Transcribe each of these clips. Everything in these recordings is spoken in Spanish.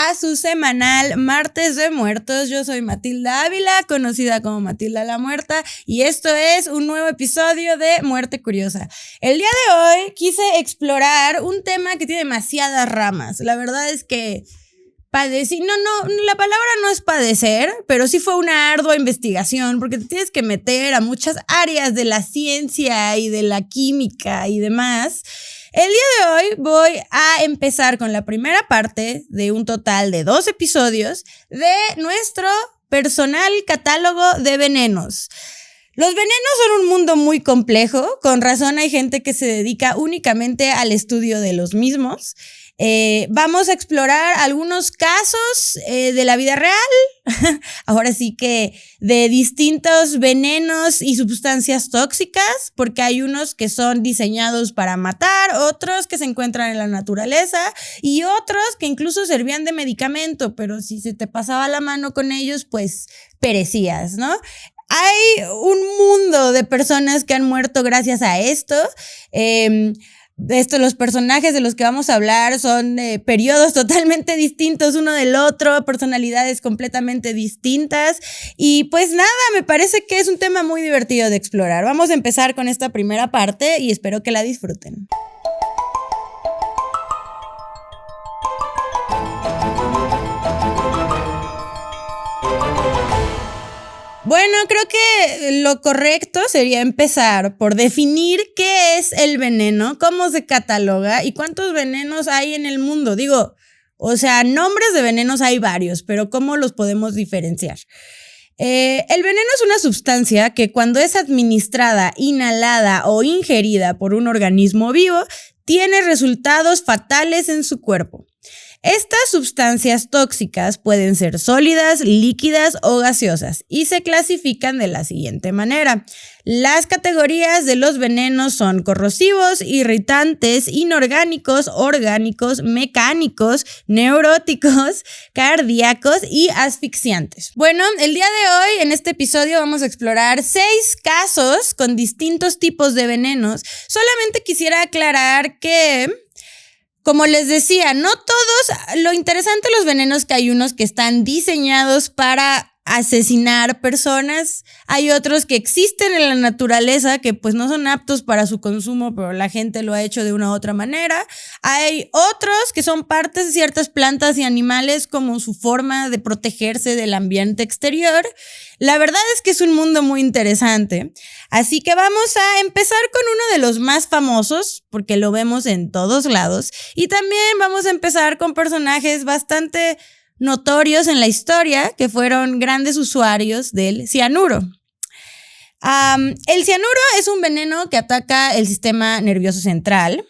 a su semanal Martes de Muertos. Yo soy Matilda Ávila, conocida como Matilda la Muerta, y esto es un nuevo episodio de Muerte Curiosa. El día de hoy quise explorar un tema que tiene demasiadas ramas. La verdad es que la palabra no es padecer, pero sí fue una ardua investigación porque te tienes que meter a muchas áreas de la ciencia y de la química y demás. El día de hoy voy a empezar con la primera parte de un total de 2 episodios de nuestro personal catálogo de venenos. Los venenos son un mundo muy complejo, con razón hay gente que se dedica únicamente al estudio de los mismos. Vamos a explorar algunos casos de la vida real, ahora sí que de distintos venenos y sustancias tóxicas, porque hay unos que son diseñados para matar, otros que se encuentran en la naturaleza y otros que incluso servían de medicamento, pero si se te pasaba la mano con ellos, pues perecías, ¿no? Hay un mundo de personas que han muerto gracias a esto. Los personajes de los que vamos a hablar son periodos totalmente distintos uno del otro, personalidades completamente distintas y pues nada, me parece que es un tema muy divertido de explorar. Vamos a empezar con esta primera parte y espero que la disfruten. Bueno, creo que lo correcto sería empezar por definir qué es el veneno, cómo se cataloga y cuántos venenos hay en el mundo. Digo, o sea, nombres de venenos hay varios, pero ¿cómo los podemos diferenciar? El veneno es una sustancia que cuando es administrada, inhalada o ingerida por un organismo vivo, tiene resultados fatales en su cuerpo. Estas sustancias tóxicas pueden ser sólidas, líquidas o gaseosas y se clasifican de la siguiente manera. Las categorías de los venenos son corrosivos, irritantes, inorgánicos, orgánicos, mecánicos, neuróticos, cardíacos y asfixiantes. Bueno, el día de hoy en este episodio vamos a explorar 6 casos con distintos tipos de venenos. Solamente quisiera aclarar que, como les decía, no todos, lo interesante de los venenos es que hay unos que están diseñados para asesinar personas, hay otros que existen en la naturaleza que pues no son aptos para su consumo, pero la gente lo ha hecho de una u otra manera, hay otros que son partes de ciertas plantas y animales como su forma de protegerse del ambiente exterior. La verdad es que es un mundo muy interesante, así que vamos a empezar con uno de los más famosos, porque lo vemos en todos lados, y también vamos a empezar con personajes bastante notorios en la historia que fueron grandes usuarios del cianuro. El cianuro es un veneno que ataca el sistema nervioso central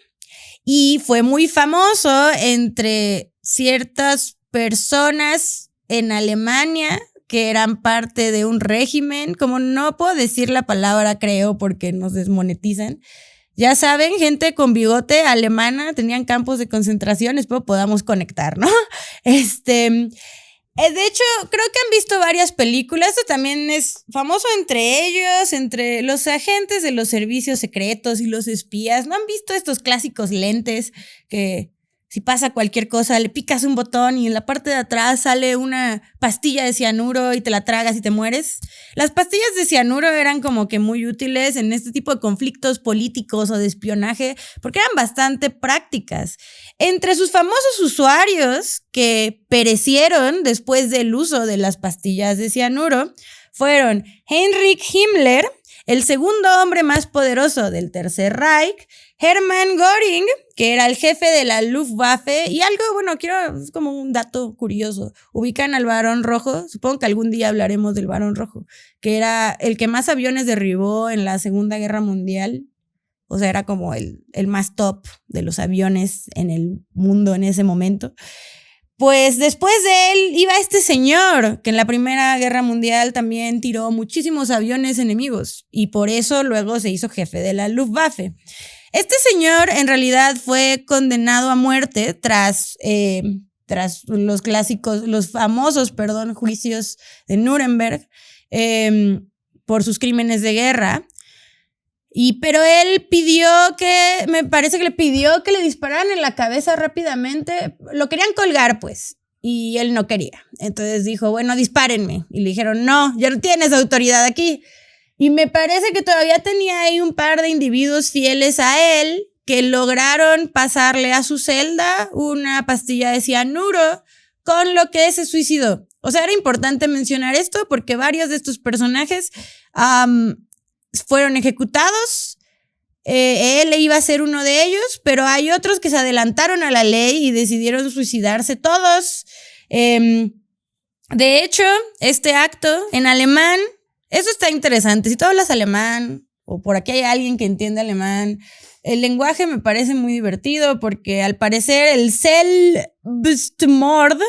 y fue muy famoso entre ciertas personas en Alemania que eran parte de un régimen, como no puedo decir la palabra creo porque nos desmonetizan. Ya saben, gente con bigote alemana, tenían campos de concentración, espero podamos conectar, ¿no? De hecho, creo que han visto varias películas, esto también es famoso entre ellos, entre los agentes de los servicios secretos y los espías. ¿No han visto estos clásicos lentes que si pasa cualquier cosa le picas un botón y en la parte de atrás sale una pastilla de cianuro y te la tragas y te mueres? Las pastillas de cianuro eran como que muy útiles en este tipo de conflictos políticos o de espionaje porque eran bastante prácticas. Entre sus famosos usuarios que perecieron después del uso de las pastillas de cianuro fueron Heinrich Himmler, el segundo hombre más poderoso del Tercer Reich, Hermann Göring, que era el jefe de la Luftwaffe, y algo, es como un dato curioso. ¿Ubican al Barón Rojo? Supongo que algún día hablaremos del Barón Rojo, que era el que más aviones derribó en la Segunda Guerra Mundial. O sea, era como el más top de los aviones en el mundo en ese momento. Pues después de él iba este señor que en la Primera Guerra Mundial también tiró muchísimos aviones enemigos y por eso luego se hizo jefe de la Luftwaffe. Este señor en realidad fue condenado a muerte tras los famosos juicios de Nuremberg por sus crímenes de guerra. Pero él me parece que le pidió que le dispararan en la cabeza rápidamente. Lo querían colgar, pues. y él no quería. Entonces dijo, bueno, dispárenme. Y le dijeron, no, ya no tienes autoridad aquí. Y me parece que todavía tenía ahí un par de individuos fieles a él que lograron pasarle a su celda una pastilla de cianuro, con lo que se suicidó. O sea, era importante mencionar esto porque varios de estos personajes fueron ejecutados. Él iba a ser uno de ellos, pero hay otros que se adelantaron a la ley y decidieron suicidarse todos. De hecho, este acto en alemán, eso está interesante. Si tú hablas alemán o por aquí hay alguien que entiende alemán, el lenguaje me parece muy divertido porque al parecer el Selbstmord,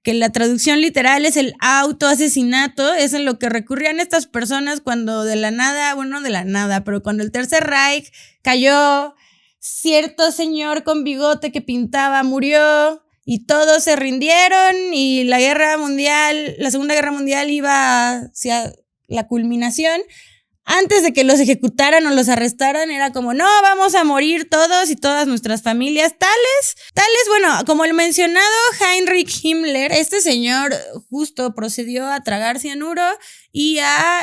que la traducción literal es el autoasesinato, es en lo que recurrían estas personas cuando de la nada, pero cuando el Tercer Reich cayó, cierto señor con bigote que pintaba murió y todos se rindieron y la Segunda Guerra Mundial iba hacia la culminación. Antes de que los ejecutaran o los arrestaran, era como, no, vamos a morir todos y todas nuestras familias, bueno, como el mencionado Heinrich Himmler, este señor justo procedió a tragar cianuro y a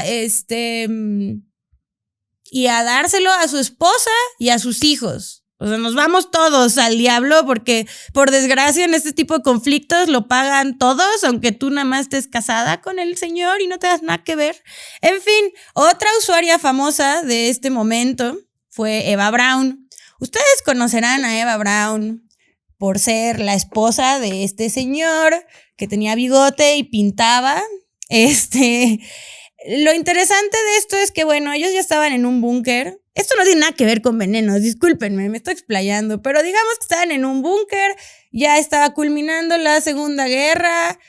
dárselo a su esposa y a sus hijos. O sea, nos vamos todos al diablo porque, por desgracia, en este tipo de conflictos lo pagan todos, aunque tú nada más estés casada con el señor y no tengas nada que ver. En fin, otra usuaria famosa de este momento fue Eva Braun. Ustedes conocerán a Eva Braun por ser la esposa de este señor que tenía bigote y pintaba. Lo interesante de esto es que, bueno, ellos ya estaban en un búnker. Esto no tiene nada que ver con venenos, discúlpenme, me estoy explayando, pero digamos que estaban en un búnker, ya estaba culminando la Segunda Guerra,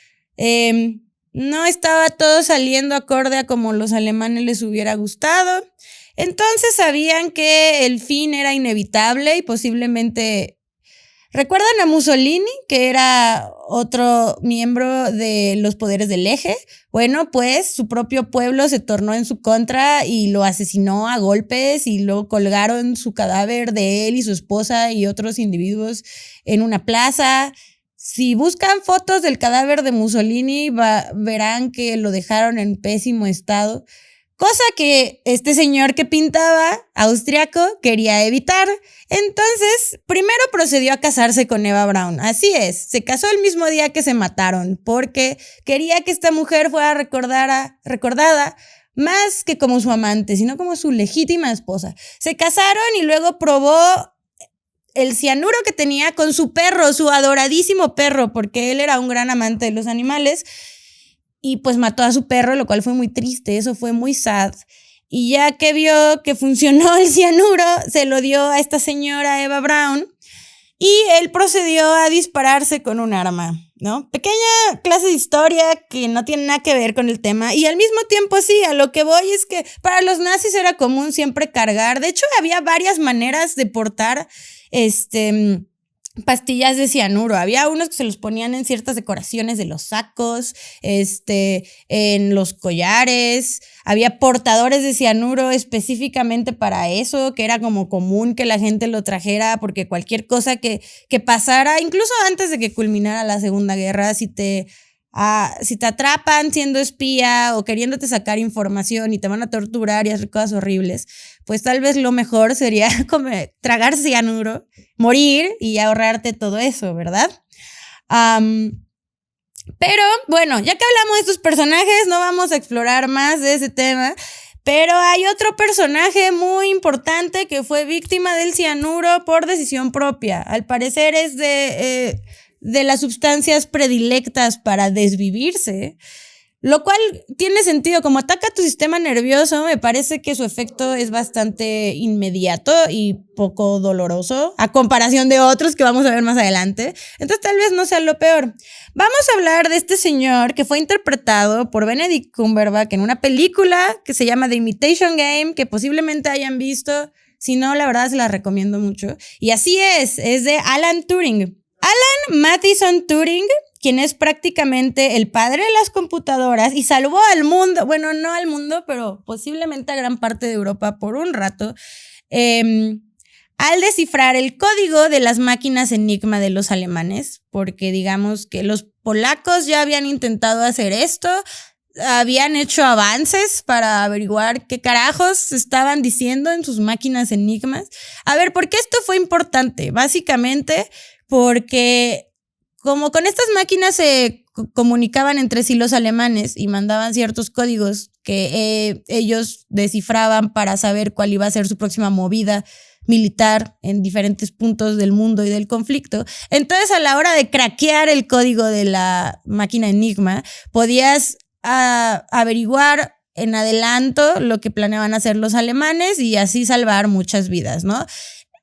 no estaba todo saliendo acorde a como los alemanes les hubiera gustado, entonces sabían que el fin era inevitable y posiblemente... ¿Recuerdan a Mussolini, que era otro miembro de los poderes del eje? Bueno, pues su propio pueblo se tornó en su contra y lo asesinó a golpes y lo colgaron su cadáver de él y su esposa y otros individuos en una plaza. Si buscan fotos del cadáver de Mussolini, verán que lo dejaron en pésimo estado. Cosa que este señor que pintaba, austriaco, quería evitar. Entonces, primero procedió a casarse con Eva Braun. Así es, se casó el mismo día que se mataron, porque quería que esta mujer fuera recordada más que como su amante, sino como su legítima esposa. Se casaron y luego probó el cianuro que tenía con su perro, su adoradísimo perro, porque él era un gran amante de los animales. Y pues mató a su perro, lo cual fue muy triste, eso fue muy sad. Y ya que vio que funcionó el cianuro, se lo dio a esta señora Eva Braun y él procedió a dispararse con un arma, ¿no? Pequeña clase de historia que no tiene nada que ver con el tema y al mismo tiempo sí, a lo que voy es que para los nazis era común siempre cargar. De hecho, había varias maneras de portar pastillas de cianuro. Había unos que se los ponían en ciertas decoraciones de los sacos, en los collares. Había portadores de cianuro específicamente para eso, que era como común que la gente lo trajera porque cualquier cosa que pasara, incluso antes de que culminara la Segunda Guerra, si te atrapan siendo espía o queriéndote sacar información y te van a torturar y hacer cosas horribles, pues tal vez lo mejor sería tragar cianuro, morir y ahorrarte todo eso, ¿verdad? Pero bueno, ya que hablamos de estos personajes, no vamos a explorar más de ese tema, pero hay otro personaje muy importante que fue víctima del cianuro por decisión propia. Al parecer es de las sustancias predilectas para desvivirse, lo cual tiene sentido. Como ataca tu sistema nervioso, me parece que su efecto es bastante inmediato y poco doloroso a comparación de otros que vamos a ver más adelante. Entonces tal vez no sea lo peor. Vamos a hablar de este señor que fue interpretado por Benedict Cumberbatch en una película que se llama The Imitation Game, que posiblemente hayan visto. Si no, la verdad se la recomiendo mucho. Y así es de Alan Turing. Alan Matheson Turing, quien es prácticamente el padre de las computadoras y salvó al mundo, bueno, no al mundo, pero posiblemente a gran parte de Europa por un rato, al descifrar el código de las máquinas Enigma de los alemanes, porque digamos que los polacos ya habían intentado hacer esto, habían hecho avances para averiguar qué carajos estaban diciendo en sus máquinas enigmas. A ver, ¿por qué esto fue importante? Básicamente porque como con estas máquinas se comunicaban entre sí los alemanes y mandaban ciertos códigos que ellos descifraban para saber cuál iba a ser su próxima movida militar en diferentes puntos del mundo y del conflicto. Entonces, a la hora de craquear el código de la máquina Enigma, podías averiguar en adelanto lo que planeaban hacer los alemanes y así salvar muchas vidas, ¿no?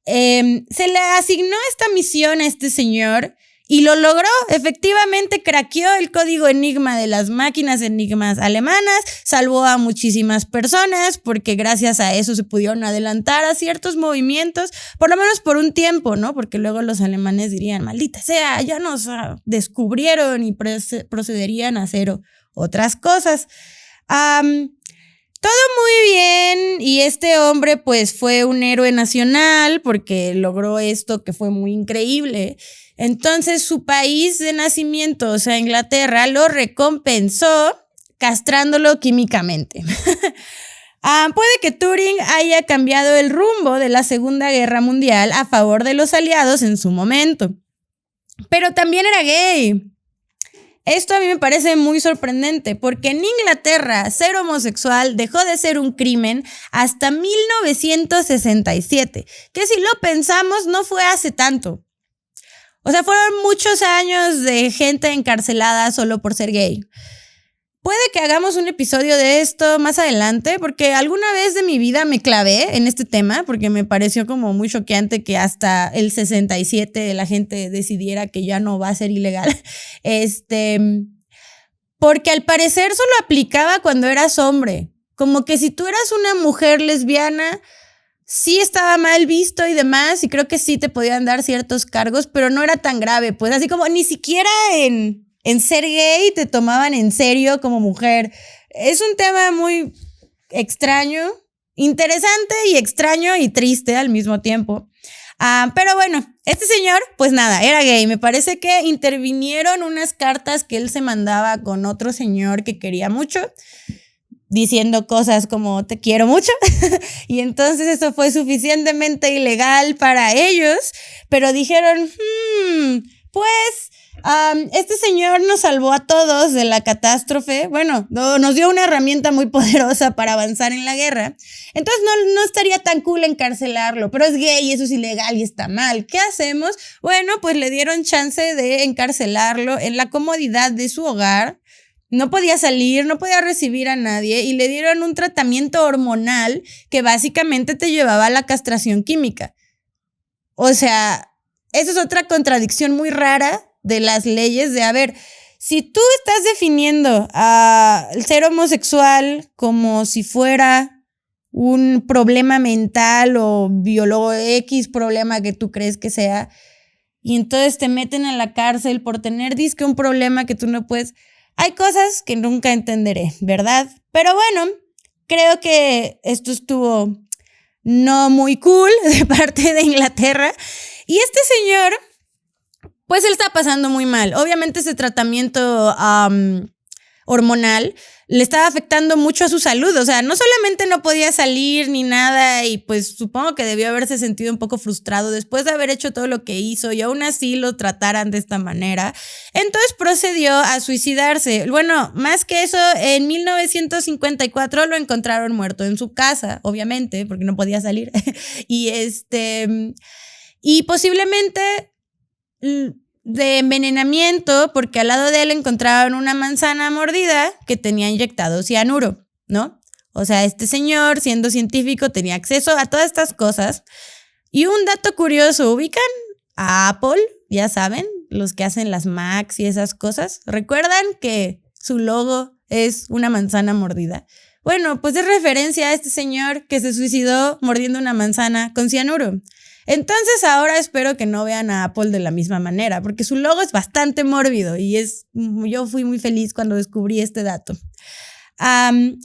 Se le asignó esta misión a este señor y lo logró. Efectivamente craqueó el código enigma de las máquinas enigmas alemanas, salvó a muchísimas personas porque gracias a eso se pudieron adelantar a ciertos movimientos, por lo menos por un tiempo, ¿no? Porque luego los alemanes dirían, maldita sea, ya nos descubrieron y procederían a hacer otras cosas. Todo muy bien y este hombre pues fue un héroe nacional porque logró esto que fue muy increíble. Entonces su país de nacimiento, o sea Inglaterra, lo recompensó castrándolo químicamente. Puede que Turing haya cambiado el rumbo de la Segunda Guerra Mundial a favor de los aliados en su momento, pero también era gay. Esto a mí me parece muy sorprendente porque en Inglaterra ser homosexual dejó de ser un crimen hasta 1967, que si lo pensamos no fue hace tanto. O sea, fueron muchos años de gente encarcelada solo por ser gay. Puede que hagamos un episodio de esto más adelante porque alguna vez de mi vida me clavé en este tema porque me pareció como muy choqueante que hasta el 67 la gente decidiera que ya no va a ser ilegal. Porque al parecer solo aplicaba cuando eras hombre. Como que si tú eras una mujer lesbiana, sí estaba mal visto y demás, y creo que sí te podían dar ciertos cargos, pero no era tan grave. Pues así como ni siquiera en ser gay te tomaban en serio como mujer. Es un tema muy extraño, interesante y extraño y triste al mismo tiempo. Pero bueno, este señor, pues nada, era gay. Me parece que intervinieron unas cartas que él se mandaba con otro señor que quería mucho, diciendo cosas como te quiero mucho. Y entonces eso fue suficientemente ilegal para ellos, pero dijeron, pues este señor nos salvó a todos de la catástrofe. Bueno, nos dio una herramienta muy poderosa para avanzar en la guerra. Entonces no estaría tan cool encarcelarlo, pero es gay y eso es ilegal y está mal. ¿Qué hacemos? Bueno, pues le dieron chance de encarcelarlo en la comodidad de su hogar. No podía salir, no podía recibir a nadie y le dieron un tratamiento hormonal que básicamente te llevaba a la castración química. O sea, eso es otra contradicción muy rara de las leyes de, a ver, si tú estás definiendo al ser homosexual como si fuera un problema mental o biológico, X problema que tú crees que sea, y entonces te meten a la cárcel por tener disque un problema que tú no puedes... Hay cosas que nunca entenderé, ¿verdad? Pero bueno, creo que esto estuvo no muy cool de parte de Inglaterra. Y este señor, pues él está pasando muy mal. Obviamente ese tratamiento hormonal le estaba afectando mucho a su salud. O sea, no solamente no podía salir ni nada y pues supongo que debió haberse sentido un poco frustrado después de haber hecho todo lo que hizo y aún así lo trataran de esta manera. Entonces procedió a suicidarse. Bueno, más que eso, en 1954 lo encontraron muerto en su casa, obviamente, porque no podía salir. Y posiblemente de envenenamiento, porque al lado de él encontraron una manzana mordida que tenía inyectado cianuro, ¿no? O sea, este señor, siendo científico, tenía acceso a todas estas cosas. Y un dato curioso, ¿ubican a Apple? Ya saben, los que hacen las Macs y esas cosas. ¿Recuerdan que su logo es una manzana mordida? Bueno, pues es referencia a este señor que se suicidó mordiendo una manzana con cianuro. Entonces ahora espero que no vean a Apple de la misma manera, porque su logo es bastante mórbido y yo fui muy feliz cuando descubrí este dato.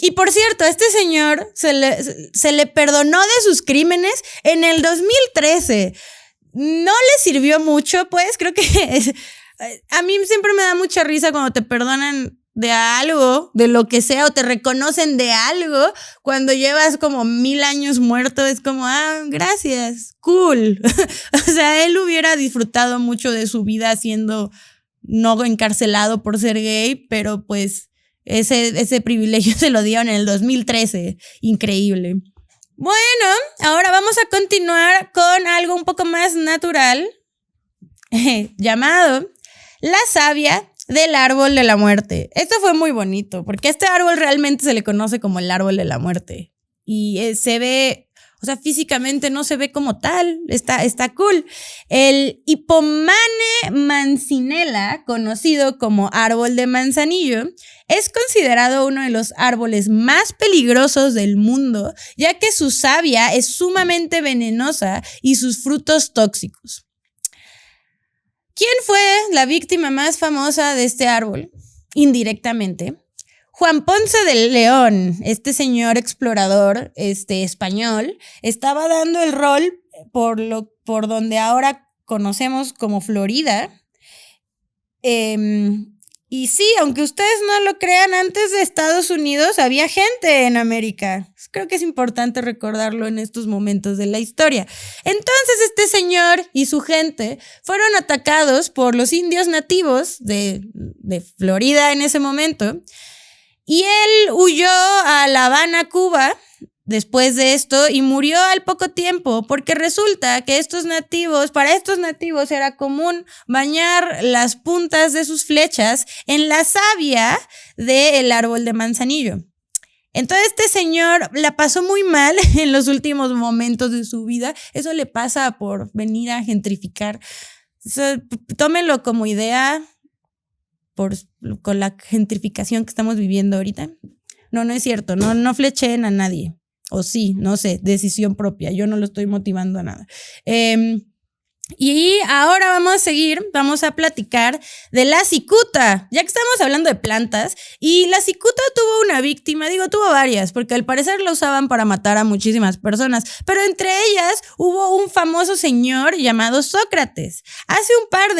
Y por cierto, a este señor se le perdonó de sus crímenes en el 2013. No le sirvió mucho, pues creo que a mí siempre me da mucha risa cuando te perdonan de algo, de lo que sea, o te reconocen de algo, cuando llevas como 1000 años muerto, es como, gracias, cool. O sea, él hubiera disfrutado mucho de su vida siendo no encarcelado por ser gay, pero pues ese privilegio se lo dieron en el 2013. Increíble. Bueno, ahora vamos a continuar con algo un poco más natural, llamado la savia del árbol de la muerte. Esto fue muy bonito, porque a este árbol realmente se le conoce como el árbol de la muerte. Y se ve, o sea, físicamente no se ve como tal, está cool. El Hippomane manzanilla, conocido como árbol de manzanillo, es considerado uno de los árboles más peligrosos del mundo, ya que su savia es sumamente venenosa y sus frutos tóxicos. ¿Quién fue la víctima más famosa de este árbol? Indirectamente. Juan Ponce de León, este señor explorador español, estaba dando el rol por donde ahora conocemos como Florida. Y sí, aunque ustedes no lo crean, antes de Estados Unidos había gente en América. Creo que es importante recordarlo en estos momentos de la historia. Entonces este señor y su gente fueron atacados por los indios nativos de Florida en ese momento. Y él huyó a La Habana, Cuba, después de esto, y murió al poco tiempo, porque resulta que para estos nativos era común bañar las puntas de sus flechas en la savia del árbol de manzanillo. Entonces este señor la pasó muy mal en los últimos momentos de su vida. Eso le pasa por venir a gentrificar. Tómenlo como idea con la gentrificación que estamos viviendo ahorita. No es cierto, no flecheen a nadie. O sí, no sé, decisión propia. Yo no lo estoy motivando a nada. Y ahora vamos a platicar de la cicuta, ya que estamos hablando de plantas. Y la cicuta tuvo una víctima, tuvo varias, porque al parecer la usaban para matar a muchísimas personas. Pero entre ellas hubo un famoso señor llamado Sócrates. Hace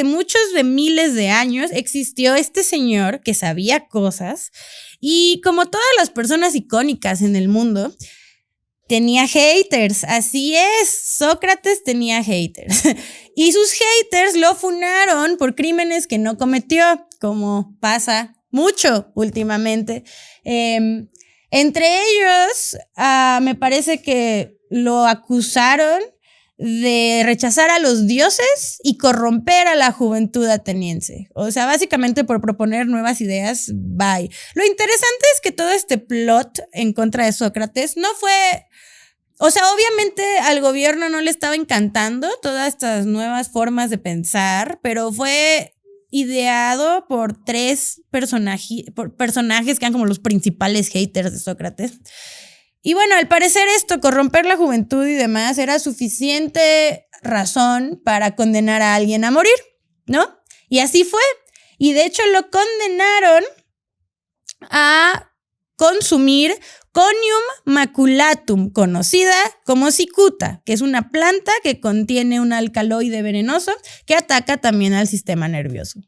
muchos de miles de años existió este señor que sabía cosas. Y como todas las personas icónicas en el mundo, tenía haters, así es, Sócrates tenía haters. Y sus haters lo funaron por crímenes que no cometió, como pasa mucho últimamente. Entre ellos, me parece que lo acusaron de rechazar a los dioses y corromper a la juventud ateniense. O sea, básicamente por proponer nuevas ideas, bye. Lo interesante es que todo este plot en contra de Sócrates no fue... O sea, obviamente al gobierno no le estaba encantando todas estas nuevas formas de pensar, pero fue ideado por 3 personajes que eran como los principales haters de Sócrates. Y bueno, al parecer corromper la juventud y demás, era suficiente razón para condenar a alguien a morir, ¿no? Y así fue. Y de hecho lo condenaron a consumir Conium maculatum, conocida como cicuta, que es una planta que contiene un alcaloide venenoso que ataca también al sistema nervioso.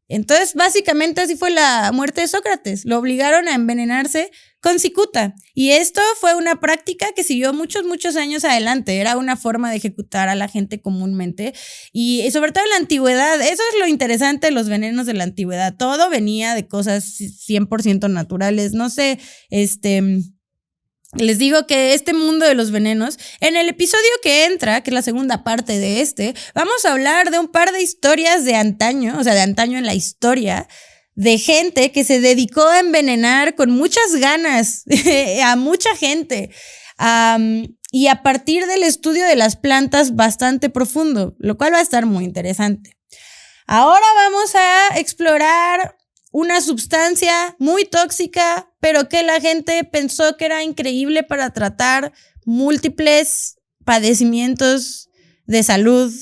Entonces, básicamente así fue la muerte de Sócrates. Lo obligaron a envenenarse con cicuta. Y esto fue una práctica que siguió muchos años adelante. Era una forma de ejecutar a la gente comúnmente. Y sobre todo en la antigüedad. Eso es lo interesante de los venenos de la antigüedad. Todo venía de cosas 100% naturales. No sé, les digo que este mundo de los venenos, en el episodio que entra, que es la segunda parte de vamos a hablar de un par de historias de antaño, o sea, de antaño en la historia, de gente que se dedicó a envenenar con muchas ganas a mucha gente. Y a partir del estudio de las plantas bastante profundo, lo cual va a estar muy interesante. Ahora vamos a explorar una sustancia muy tóxica, pero que la gente pensó que era increíble para tratar múltiples padecimientos de salud.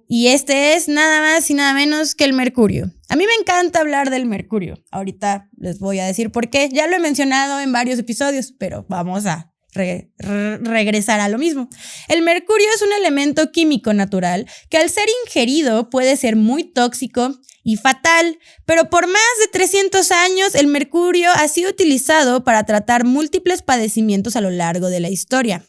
Y es nada más y nada menos que el mercurio. A mí me encanta hablar del mercurio. Ahorita les voy a decir por qué. Ya lo he mencionado en varios episodios, pero vamos a regresar a lo mismo. El mercurio es un elemento químico natural que al ser ingerido puede ser muy tóxico y fatal, pero por más de 300 años el mercurio ha sido utilizado para tratar múltiples padecimientos a lo largo de la historia.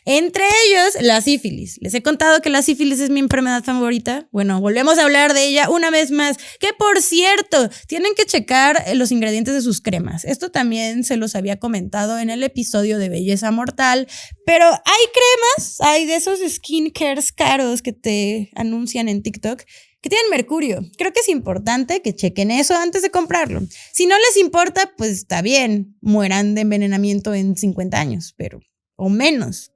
Entre ellos, la sífilis. Les he contado que la sífilis es mi enfermedad favorita. Bueno, volvemos a hablar de ella una vez más. Que por cierto, tienen que checar los ingredientes de sus cremas. Esto también se los había comentado en el episodio de Belleza Mortal. Pero hay cremas, hay de esos skincares caros que te anuncian en TikTok que tienen mercurio. Creo que es importante que chequen eso antes de comprarlo. Si no les importa, pues está bien, mueran de envenenamiento en 50 años, o menos.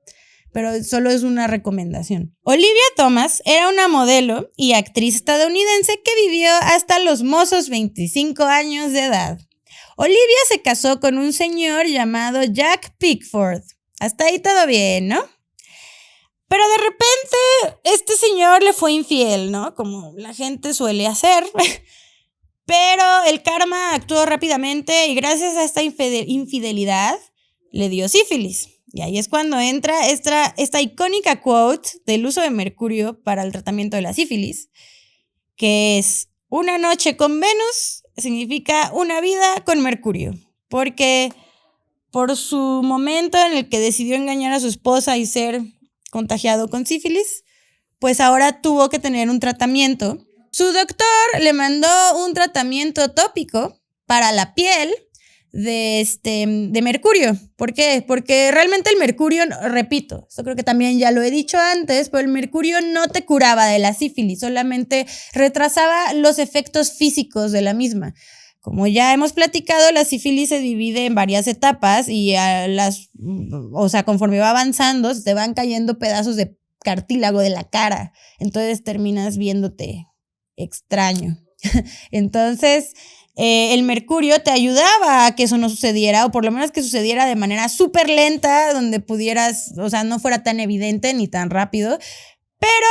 Pero solo es una recomendación. Olivia Thomas era una modelo y actriz estadounidense que vivió hasta los mozos 25 años de edad. Olivia se casó con un señor llamado Jack Pickford. Hasta ahí todo bien, ¿no? Pero de repente este señor le fue infiel, ¿no? Como la gente suele hacer. Pero el karma actuó rápidamente y gracias a esta infidelidad le dio sífilis. Y ahí es cuando entra esta icónica quote del uso de mercurio para el tratamiento de la sífilis, que es: una noche con Venus significa una vida con mercurio. Porque por su momento en el que decidió engañar a su esposa y ser contagiado con sífilis, pues ahora tuvo que tener un tratamiento. Su doctor le mandó un tratamiento tópico para la piel de mercurio. ¿Por qué? Porque realmente el mercurio, repito, esto creo que también ya lo he dicho antes, pero el mercurio no te curaba de la sífilis, solamente retrasaba los efectos físicos de la misma. Como ya hemos platicado, la sífilis se divide en varias etapas y conforme va avanzando, te van cayendo pedazos de cartílago de la cara. Entonces terminas viéndote extraño. Entonces, el mercurio te ayudaba a que eso no sucediera, o por lo menos que sucediera de manera súper lenta, donde pudieras, no fuera tan evidente ni tan rápido. Pero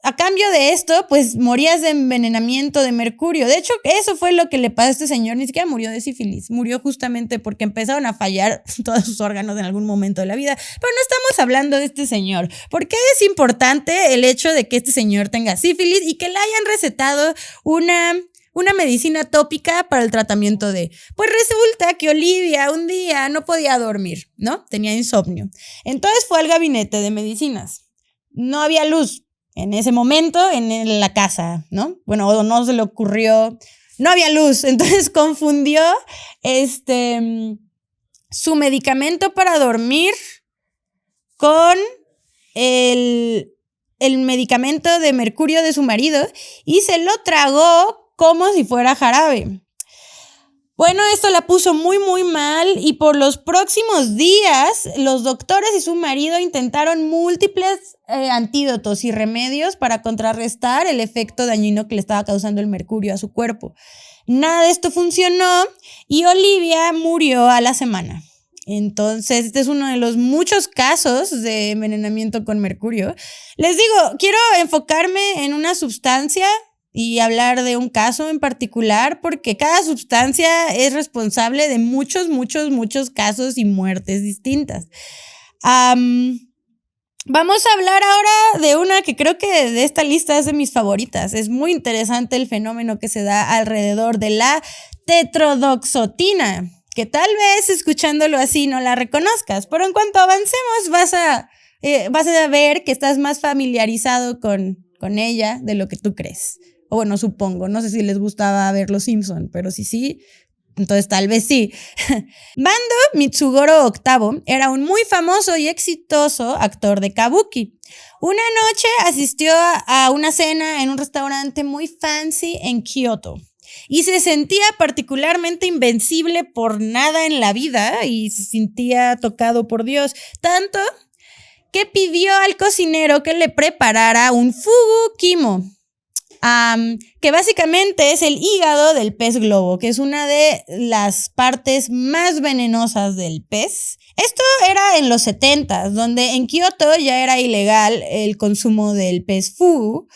a cambio de esto, pues morías de envenenamiento de mercurio. De hecho, eso fue lo que le pasó a este señor. Ni siquiera murió de sífilis. Murió justamente porque empezaron a fallar todos sus órganos en algún momento de la vida. Pero no estamos hablando de este señor. ¿Por qué es importante el hecho de que este señor tenga sífilis y que le hayan recetado una medicina tópica para el tratamiento de? Pues resulta que Olivia un día no podía dormir, ¿no? Tenía insomnio. Entonces fue al gabinete de medicinas. No había luz en ese momento en la casa, ¿no? Bueno, no se le ocurrió, no había luz, entonces confundió su medicamento para dormir con el medicamento de mercurio de su marido y se lo tragó como si fuera jarabe. Bueno, esto la puso muy, muy mal y por los próximos días los doctores y su marido intentaron múltiples antídotos y remedios para contrarrestar el efecto dañino que le estaba causando el mercurio a su cuerpo. Nada de esto funcionó y Olivia murió a la semana. Entonces, este es uno de los muchos casos de envenenamiento con mercurio. Les digo, quiero enfocarme en una sustancia y hablar de un caso en particular porque cada sustancia es responsable de muchos, muchos, muchos casos y muertes distintas. Vamos a hablar ahora de una que creo que de esta lista es de mis favoritas. Es muy interesante el fenómeno que se da alrededor de la tetrodotoxina, que tal vez escuchándolo así no la reconozcas, pero en cuanto avancemos vas a ver que estás más familiarizado con ella de lo que tú crees. O bueno, supongo, no sé si les gustaba ver Los Simpson, pero sí, entonces tal vez sí. Bando Mitsugoro VIII era un muy famoso y exitoso actor de kabuki. Una noche asistió a una cena en un restaurante muy fancy en Kioto y se sentía particularmente invencible por nada en la vida y se sentía tocado por Dios, tanto que pidió al cocinero que le preparara un fugu kimo. Que básicamente es el hígado del pez globo, que es una de las partes más venenosas del pez. Esto era en los 70s, donde en Kioto ya era ilegal el consumo del pez fugu.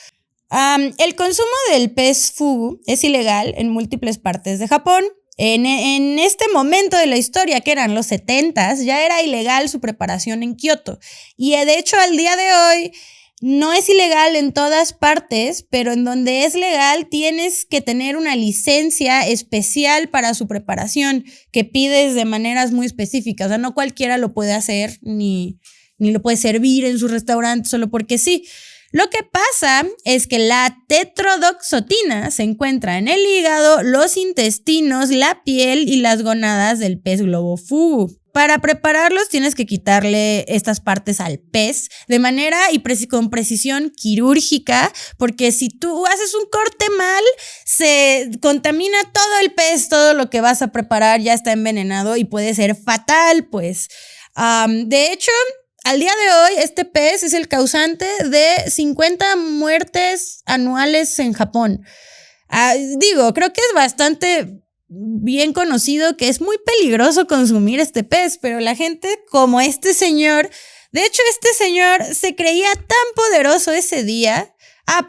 El consumo del pez fugu es ilegal en múltiples partes de Japón, En este momento de la historia, que eran los 70s, ya era ilegal su preparación en Kioto. Y de hecho, al día de hoy, no es ilegal en todas partes, pero en donde es legal tienes que tener una licencia especial para su preparación que pides de maneras muy específicas. O sea, no cualquiera lo puede hacer ni lo puede servir en su restaurante solo porque sí. Lo que pasa es que la tetrodoxotina se encuentra en el hígado, los intestinos, la piel y las gónadas del pez globo fugu. Para prepararlos tienes que quitarle estas partes al pez de manera y con precisión quirúrgica, porque si tú haces un corte mal, se contamina todo el pez, todo lo que vas a preparar ya está envenenado y puede ser fatal, pues. De hecho, al día de hoy, este pez es el causante de 50 muertes anuales en Japón. Creo que es bastante bien conocido que es muy peligroso consumir este pez, pero la gente como este señor, de hecho este señor se creía tan poderoso ese día,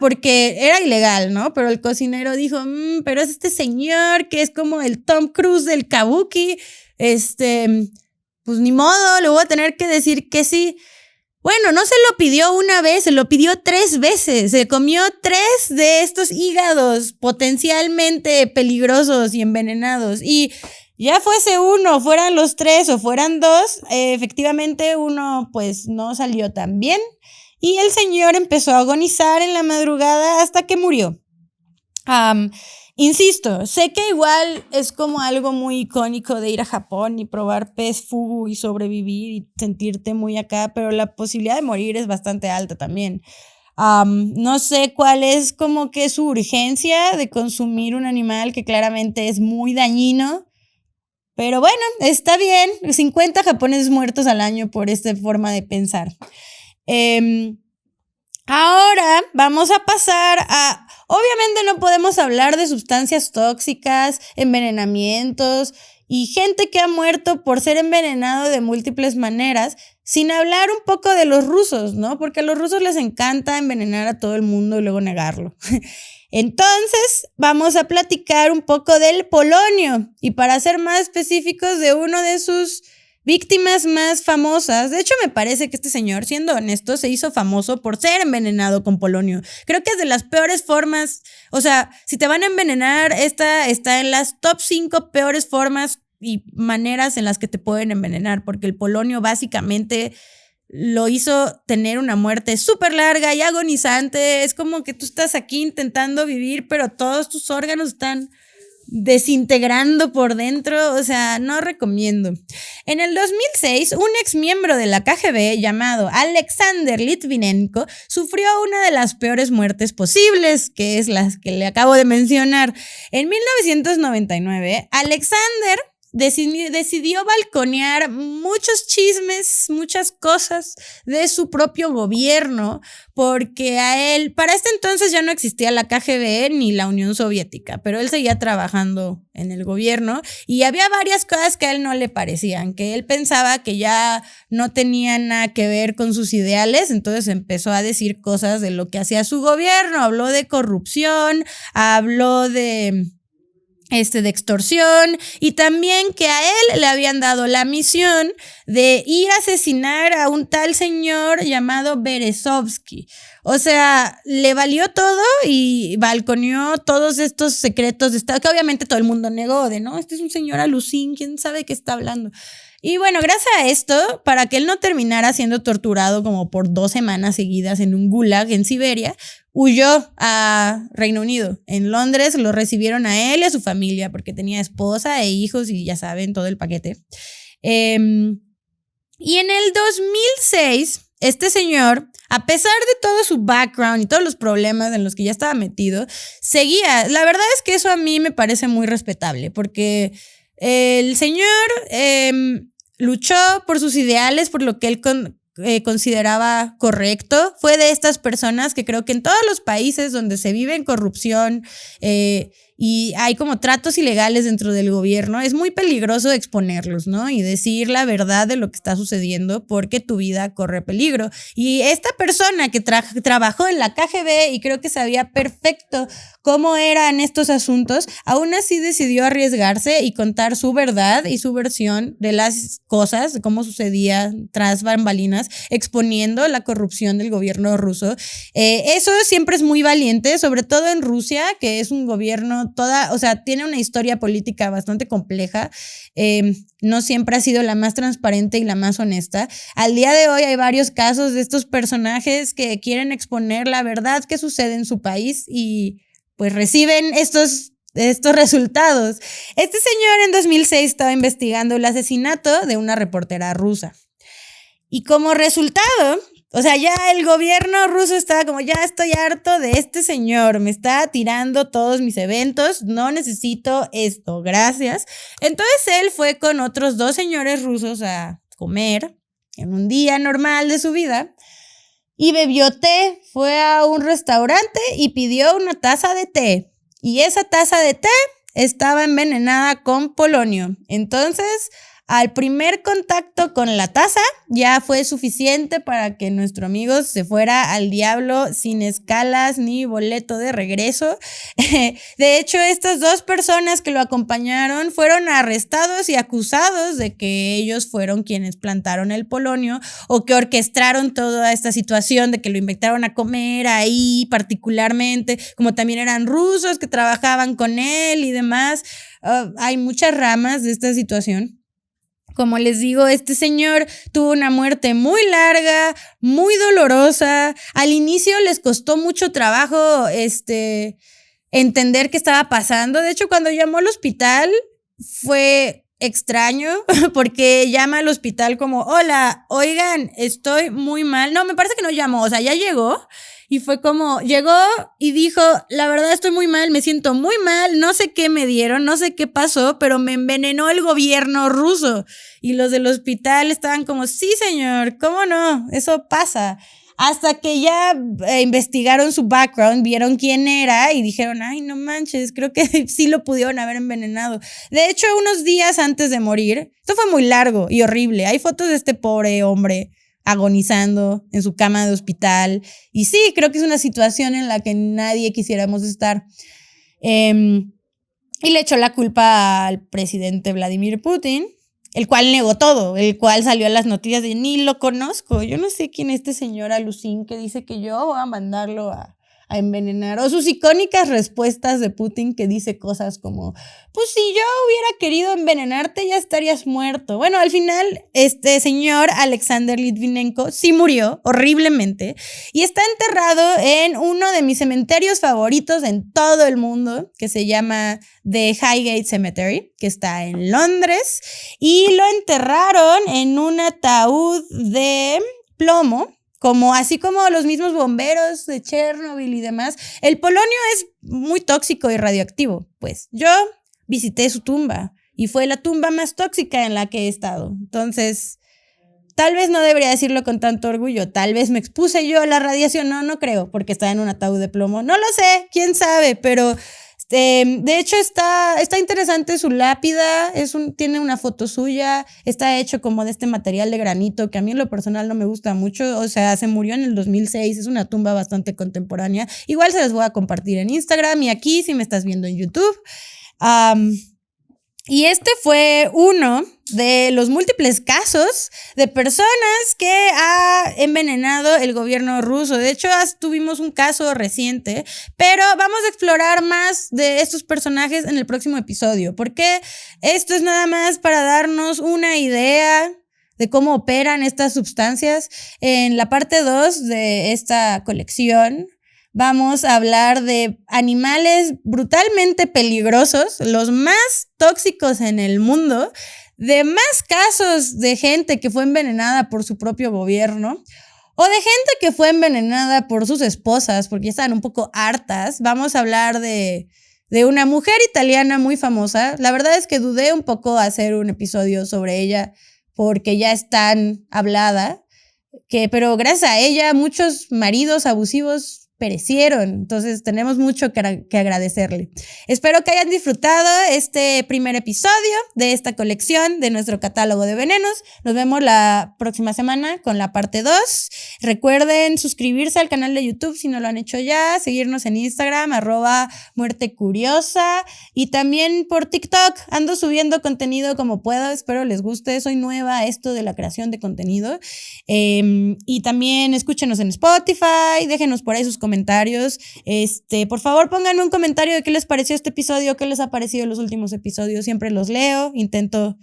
porque era ilegal, ¿no? Pero el cocinero dijo, pero es este señor que es como el Tom Cruise del kabuki, pues ni modo, le voy a tener que decir que sí. Bueno, no se lo pidió una vez, se lo pidió 3 veces. Se comió 3 de estos hígados potencialmente peligrosos y envenenados. Y ya fuese uno, fueran los 3 o fueran 2, efectivamente uno pues no salió tan bien. Y el señor empezó a agonizar en la madrugada hasta que murió. Insisto, sé que igual es como algo muy icónico de ir a Japón y probar pez fugu y sobrevivir y sentirte muy acá, pero la posibilidad de morir es bastante alta también. No sé cuál es como que su urgencia de consumir un animal que claramente es muy dañino, pero bueno, está bien, 50 japoneses muertos al año por esta forma de pensar. Ahora vamos a pasar a... Obviamente no podemos hablar de sustancias tóxicas, envenenamientos y gente que ha muerto por ser envenenado de múltiples maneras, sin hablar un poco de los rusos, ¿no? Porque a los rusos les encanta envenenar a todo el mundo y luego negarlo. Entonces, vamos a platicar un poco del polonio y para ser más específicos de uno de sus víctimas más famosas. De hecho, me parece que este señor, siendo honesto, se hizo famoso por ser envenenado con polonio. Creo que es de las peores formas, o sea, si te van a envenenar, esta está en las top 5 peores formas y maneras en las que te pueden envenenar, porque el polonio básicamente lo hizo tener una muerte súper larga y agonizante. Es como que tú estás aquí intentando vivir, pero todos tus órganos están desintegrando por dentro, o sea, no recomiendo. En el 2006, un ex miembro de la KGB llamado Alexander Litvinenko sufrió una de las peores muertes posibles, que es la que le acabo de mencionar. En 1999, Alexander decidió balconear muchos chismes, muchas cosas de su propio gobierno, porque a él, para este entonces ya no existía la KGB ni la Unión Soviética, pero él seguía trabajando en el gobierno y había varias cosas que a él no le parecían, que él pensaba que ya no tenían nada que ver con sus ideales, entonces empezó a decir cosas de lo que hacía su gobierno, habló de corrupción, habló de extorsión y también que a él le habían dado la misión de ir a asesinar a un tal señor llamado Berezovsky. O sea, le valió todo y balconeó todos estos secretos de Estado que obviamente todo el mundo negó de, no, este es un señor alucín, quién sabe qué está hablando. Y bueno, gracias a esto, para que él no terminara siendo torturado como por 2 semanas seguidas en un gulag en Siberia, huyó a Reino Unido. En Londres lo recibieron a él y a su familia porque tenía esposa e hijos y ya saben, todo el paquete. Y en el 2006, este señor, a pesar de todo su background y todos los problemas en los que ya estaba metido, seguía. La verdad es que eso a mí me parece muy respetable porque el señor luchó por sus ideales, por lo que él consideraba correcto. Fue de estas personas que creo que en todos los países donde se vive en corrupción y hay como tratos ilegales dentro del gobierno, es muy peligroso exponerlos, ¿no? Y decir la verdad de lo que está sucediendo porque tu vida corre peligro. Y esta persona que trabajó en la KGB y creo que sabía perfecto cómo eran estos asuntos, aún así decidió arriesgarse y contar su verdad y su versión de las cosas, de cómo sucedía tras bambalinas, exponiendo la corrupción del gobierno ruso. Eso siempre es muy valiente, sobre todo en Rusia, que es un gobierno tiene una historia política bastante compleja. No siempre ha sido la más transparente y la más honesta. Al día de hoy hay varios casos de estos personajes que quieren exponer la verdad que sucede en su país y pues reciben estos resultados. Este señor en 2006 estaba investigando el asesinato de una reportera rusa. Y como resultado, o sea, ya el gobierno ruso estaba como, ya estoy harto de este señor, me está tirando todos mis eventos, no necesito esto, gracias. Entonces él fue con otros 2 señores rusos a comer en un día normal de su vida y bebió té, fue a un restaurante y pidió una taza de té. Y esa taza de té estaba envenenada con polonio. Entonces, al primer contacto con la taza ya fue suficiente para que nuestro amigo se fuera al diablo sin escalas ni boleto de regreso. De hecho, estas 2 personas que lo acompañaron fueron arrestados y acusados de que ellos fueron quienes plantaron el polonio o que orquestaron toda esta situación de que lo invitaron a comer ahí particularmente, como también eran rusos que trabajaban con él y demás. Hay muchas ramas de esta situación. Como les digo, este señor tuvo una muerte muy larga, muy dolorosa. Al inicio les costó mucho trabajo entender qué estaba pasando. De hecho, cuando llamó al hospital fue extraño porque llama al hospital como, hola, oigan, estoy muy mal. No, me parece que no llamó, o sea, ya llegó. Y fue como, llegó y dijo, la verdad estoy muy mal, me siento muy mal, no sé qué me dieron, no sé qué pasó, pero me envenenó el gobierno ruso. Y los del hospital estaban como, sí señor, ¿cómo no? Eso pasa. Hasta que ya investigaron su background, vieron quién era y dijeron, ay, no manches, creo que sí lo pudieron haber envenenado. De hecho, unos días antes de morir, esto fue muy largo y horrible. Hay fotos de este pobre hombre agonizando en su cama de hospital. Y sí, creo que es una situación en la que nadie quisiéramos estar. Y le echó la culpa al presidente Vladimir Putin, el cual negó todo, el cual salió a las noticias de ni lo conozco. Yo no sé quién es este señor alucín que dice que yo voy a mandarlo a envenenar. O sus icónicas respuestas de Putin que dice cosas como, pues si yo hubiera querido envenenarte ya estarías muerto. Bueno, al final este señor Alexander Litvinenko sí murió horriblemente y está enterrado en uno de mis cementerios favoritos en todo el mundo, que se llama The Highgate Cemetery, que está en Londres, y lo enterraron en un ataúd de plomo, así como los mismos bomberos de Chernobyl y demás. El polonio es muy tóxico y radioactivo. Pues yo visité su tumba y fue la tumba más tóxica en la que he estado. Entonces, tal vez no debería decirlo con tanto orgullo. Tal vez me expuse yo a la radiación. No creo, porque está en un ataúd de plomo. No lo sé, quién sabe, pero de hecho está interesante su lápida, tiene una foto suya, está hecho como de este material de granito que a mí en lo personal no me gusta mucho, o sea, se murió en el 2006, es una tumba bastante contemporánea. Igual se las voy a compartir en Instagram y aquí si me estás viendo en YouTube. Y este fue uno de los múltiples casos de personas que ha envenenado el gobierno ruso. De hecho, tuvimos un caso reciente, pero vamos a explorar más de estos personajes en el próximo episodio, porque esto es nada más para darnos una idea de cómo operan estas sustancias. En la parte 2 de esta colección vamos a hablar de animales brutalmente peligrosos, los más tóxicos en el mundo, de más casos de gente que fue envenenada por su propio gobierno o de gente que fue envenenada por sus esposas porque ya estaban un poco hartas. Vamos a hablar de una mujer italiana muy famosa. La verdad es que dudé un poco hacer un episodio sobre ella porque ya es tan hablada. pero gracias a ella muchos maridos abusivos perecieron, entonces tenemos mucho que agradecerle. Espero que hayan disfrutado este primer episodio de esta colección de nuestro catálogo de venenos. Nos vemos la próxima semana con la parte 2. Recuerden suscribirse al canal de YouTube si no lo han hecho ya, seguirnos en Instagram @muertecuriosa y también por TikTok. Ando subiendo contenido como puedo, espero les guste, soy nueva a esto de la creación de contenido. Y también escúchenos en Spotify, déjenos por ahí sus comentarios. Por favor, pónganme un comentario de qué les pareció este episodio, qué les ha parecido los últimos episodios. Siempre los leo, intento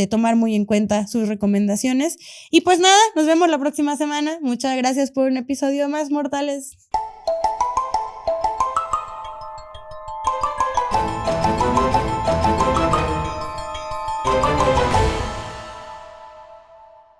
tomar muy en cuenta sus recomendaciones. Y pues nada, nos vemos la próxima semana. Muchas gracias por un episodio más, mortales.